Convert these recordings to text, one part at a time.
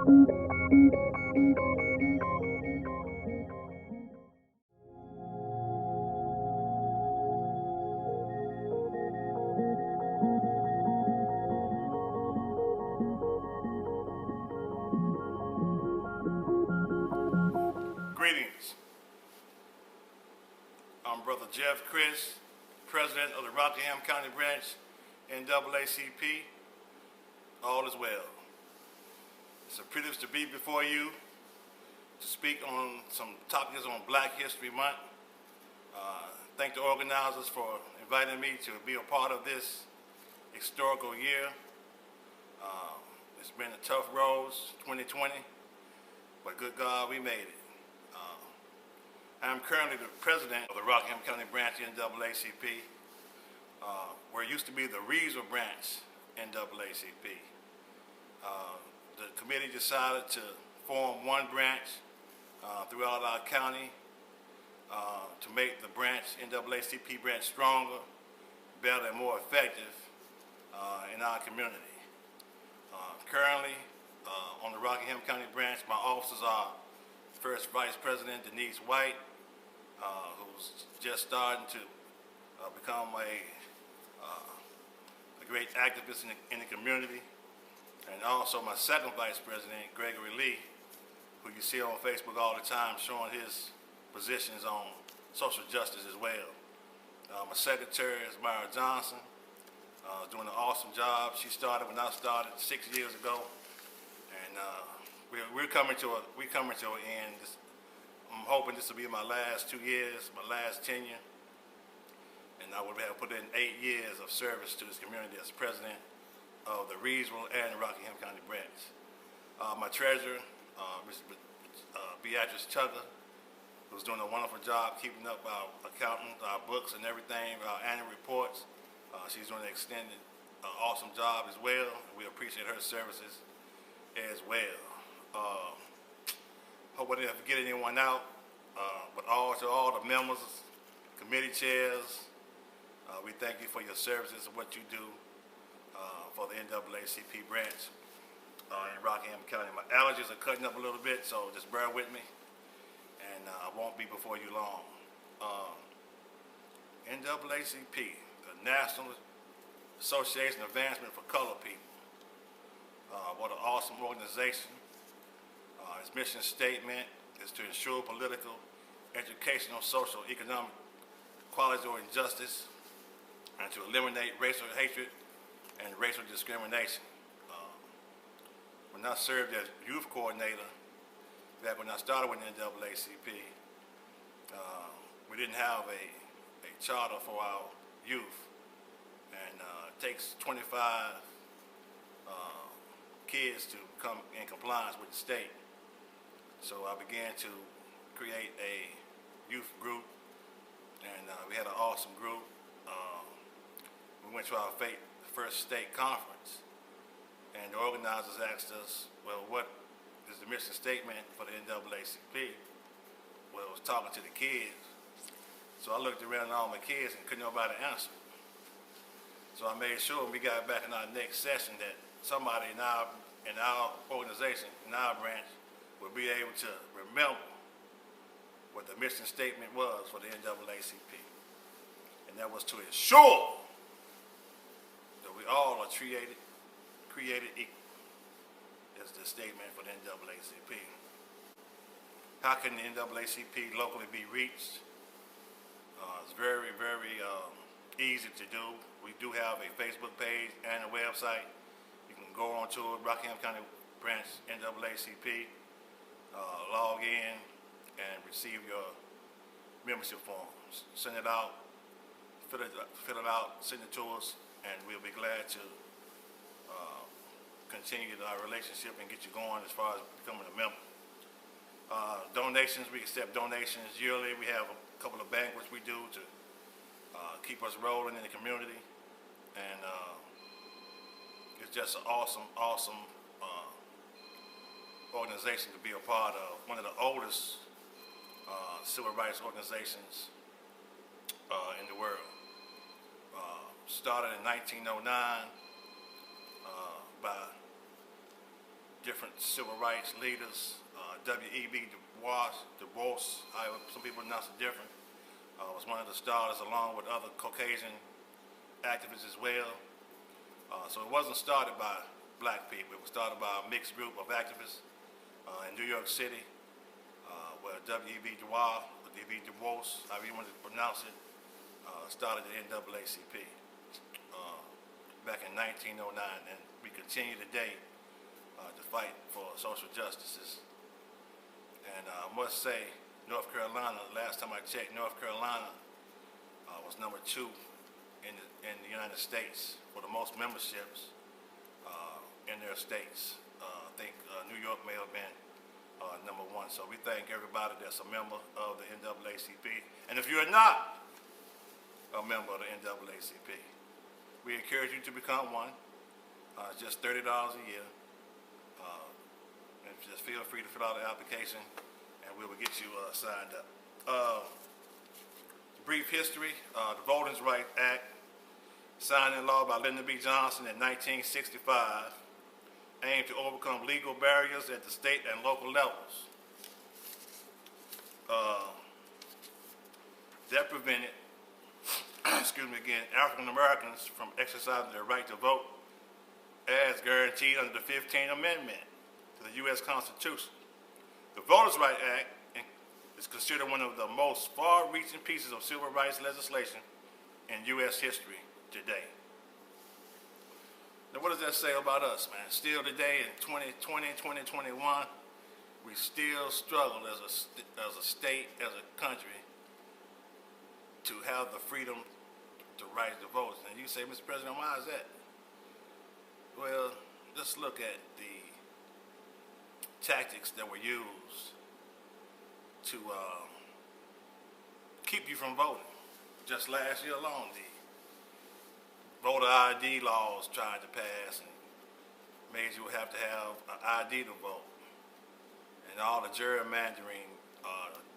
Greetings. I'm Brother Jeff Chris, President of the Rockingham County Branch, NAACP. All is well. It's a privilege to be before you to speak on some topics on Black History Month. Thank the organizers for inviting me to be a part of this historical year. It's been a tough road, 2020, but good God, we made it. I'm currently the president of the Rockingham County Branch NAACP, where it used to be the Reedsville Branch NAACP. The committee decided to form one branch throughout our county to make the branch, NAACP branch, stronger, better, and more effective in our community. Currently, on the Rockingham County branch, my officers are First Vice President Denise White, who's just starting to become a great activist in the community, and also my Second Vice President Gregory Lee, who you see on Facebook all the time showing his positions on social justice as well. My secretary is Myra Johnson, doing an awesome job. She started when I started 6 years ago, and we're coming to an end. I'm hoping this will be my last 2 years, my last tenure, and I will have put in 8 years of service to this community as president of the Reedsville and Rockingham County branch. My treasurer, Ms. Beatrice Tugger, who's doing a wonderful job keeping up our accountant, our books and everything, our annual reports. She's doing an extended, awesome job as well. We appreciate her services as well. Hope I didn't forget anyone out, but to all the members, committee chairs, we thank you for your services and what you do for the NAACP branch in Rockingham County. My allergies are cutting up a little bit, so just bear with me, and I won't be before you long. NAACP, the National Association of Advancement for Colored People. What an awesome organization. Its mission statement is to ensure political, educational, social, economic equality or injustice, and to eliminate racial hatred and racial discrimination. When I served as youth coordinator, back when I started with NAACP, we didn't have a charter for our youth, and it takes 25 kids to come in compliance with the state. So I began to create a youth group, and we had an awesome group. We went to our first state conference, and the organizers asked us, well, what is the mission statement for the NAACP? Well, it was talking to the kids. So I looked around at all my kids and couldn't nobody answer. So I made sure when we got back in our next session that somebody in our organization, in our branch, would be able to remember what the mission statement was for the NAACP. And that was to ensure that we all are created equal. That's the statement for the NAACP. How can the NAACP locally be reached? It's very, very easy to do. We do have a Facebook page and a website. You can go on to Rockingham County Branch NAACP, log in, and receive your membership forms. Send it out, fill it out, send it to us, and we'll be glad to continue our relationship and get you going as far as becoming a member. Donations, we accept donations yearly. We have a couple of banquets we do to keep us rolling in the community, and it's just an awesome organization to be a part of. One of the oldest civil rights organizations in the world. Started in 1909 by different civil rights leaders, W.E.B. Du Bois, however some people pronounce it different, was one of the starters along with other Caucasian activists as well. So it wasn't started by black people. It was started by a mixed group of activists in New York City, where W.E.B. Du Bois, however you want to pronounce it, started the NAACP back in 1909, and we continue today to fight for social justices. And I must say, North Carolina, last time I checked, North Carolina was number 2 in the United States for the most memberships in their states. I think New York may have been number 1. So we thank everybody that's a member of the NAACP. And if you're not a member of the NAACP, we encourage you to become one. It's just $30 a year. And just feel free to fill out the application, and we will get you signed up. Brief history: the Voting Rights Act, signed into law by Lyndon B. Johnson in 1965, aimed to overcome legal barriers at the state and local levels. That prevented, African Americans from exercising their right to vote as guaranteed under the 15th Amendment to the U.S. Constitution. The Voters' Rights Act is considered one of the most far-reaching pieces of civil rights legislation in U.S. history today. Now, what does that say about us, man? Still today in 2020, 2021, we still struggle as a state, as a country, to have the freedom to right to vote. And you say, Mr. President, why is that? Well, just look at the tactics that were used to keep you from voting. Just last year alone, the voter ID laws tried to pass and made you have to have an ID to vote. And all the gerrymandering,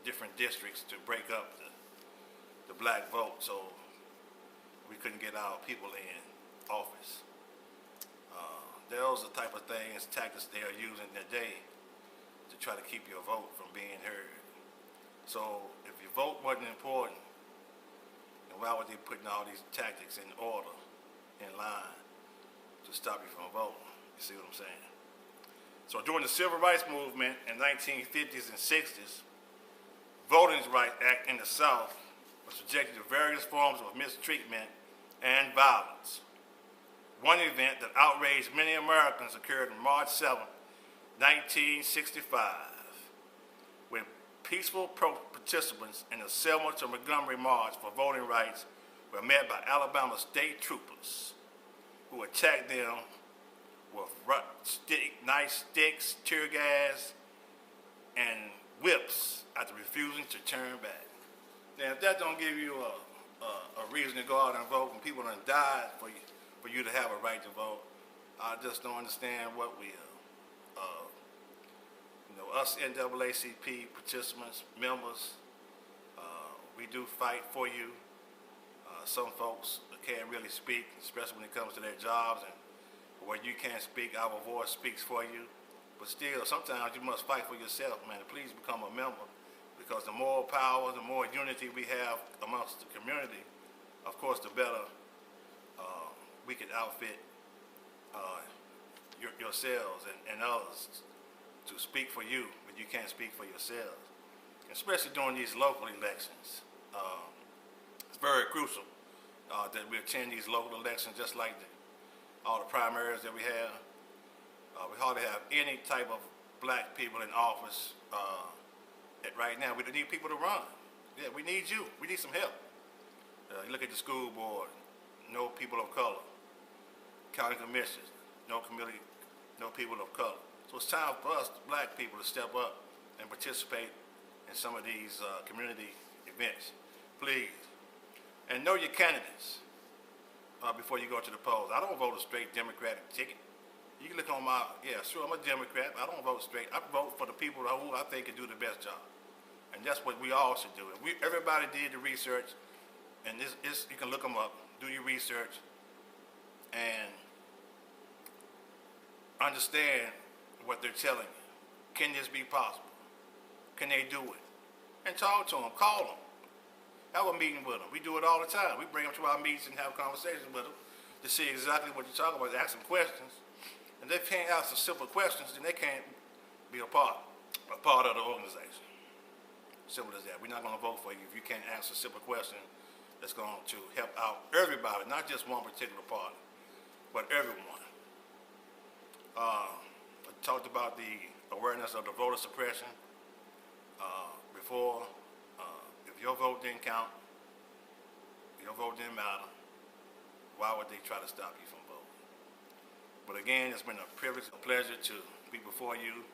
different districts to break up the black vote so we couldn't get our people in office. Those are the type of things, tactics they are using today to try to keep your vote from being heard. So if your vote wasn't important, then why would they putting all these tactics in order, in line, to stop you from voting? You see what I'm saying? So during the Civil Rights Movement in 1950s and 60s, Voting Rights Act in the South was subjected to various forms of mistreatment and violence. One event that outraged many Americans occurred on March 7, 1965, when peaceful participants in the Selma to Montgomery March for voting rights were met by Alabama state troopers who attacked them with knife sticks, tear gas, and whips after refusing to turn back. Now, if that don't give you a reason to go out and vote when people done died for you to have a right to vote, I just don't understand what we us NAACP participants, members, we do fight for you. Some folks can't really speak, especially when it comes to their jobs, and where you can't speak, our voice speaks for you. But still, sometimes you must fight for yourself, man. Please become a member, because the more power, the more unity we have amongst the community, of course, the better we can outfit yourselves and others to speak for you, but you can't speak for yourselves. Especially during these local elections. It's very crucial that we attend these local elections, just like all the primaries that we have. We hardly have any type of black people in office right now. We need people to run. Yeah, we need you. We need some help. You look at the school board, no people of color. County commissioners, no people of color. So it's time for us, black people, to step up and participate in some of these community events. Please. And know your candidates before you go to the polls. I don't vote a straight Democratic ticket. You can look on I'm a Democrat, but I don't vote straight. I vote for the people who I think can do the best job. And that's what we all should do. Everybody did the research, and you can look them up, do your research, and understand what they're telling you. Can this be possible? Can they do it? And talk to them, call them. Have a meeting with them. We do it all the time. We bring them to our meetings and have conversations with them to see exactly what you're talking about, ask them questions. And if they can't answer simple questions, then they can't be a part of the organization. Simple as that. We're not going to vote for you if you can't answer a simple question that's going to help out everybody, not just one particular party, but everyone. I talked about the awareness of the voter suppression before. If your vote didn't count, your vote didn't matter, why would they try to stop you from voting? But again, it's been a privilege and pleasure to be before you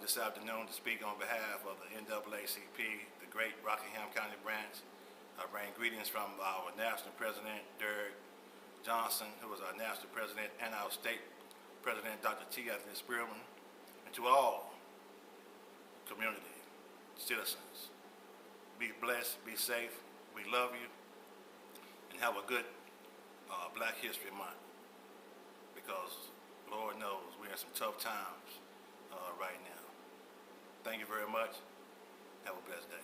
this afternoon to speak on behalf of the NAACP, the great Rockingham County branch. I bring greetings from our national president, Derek Johnson, who is our national president, and our state president, Dr. T. Anthony Spearman, and to all community citizens. Be blessed, be safe, we love you, and have a good Black History Month, because Lord knows we're in some tough times right now. Thank you very much. Have a blessed day.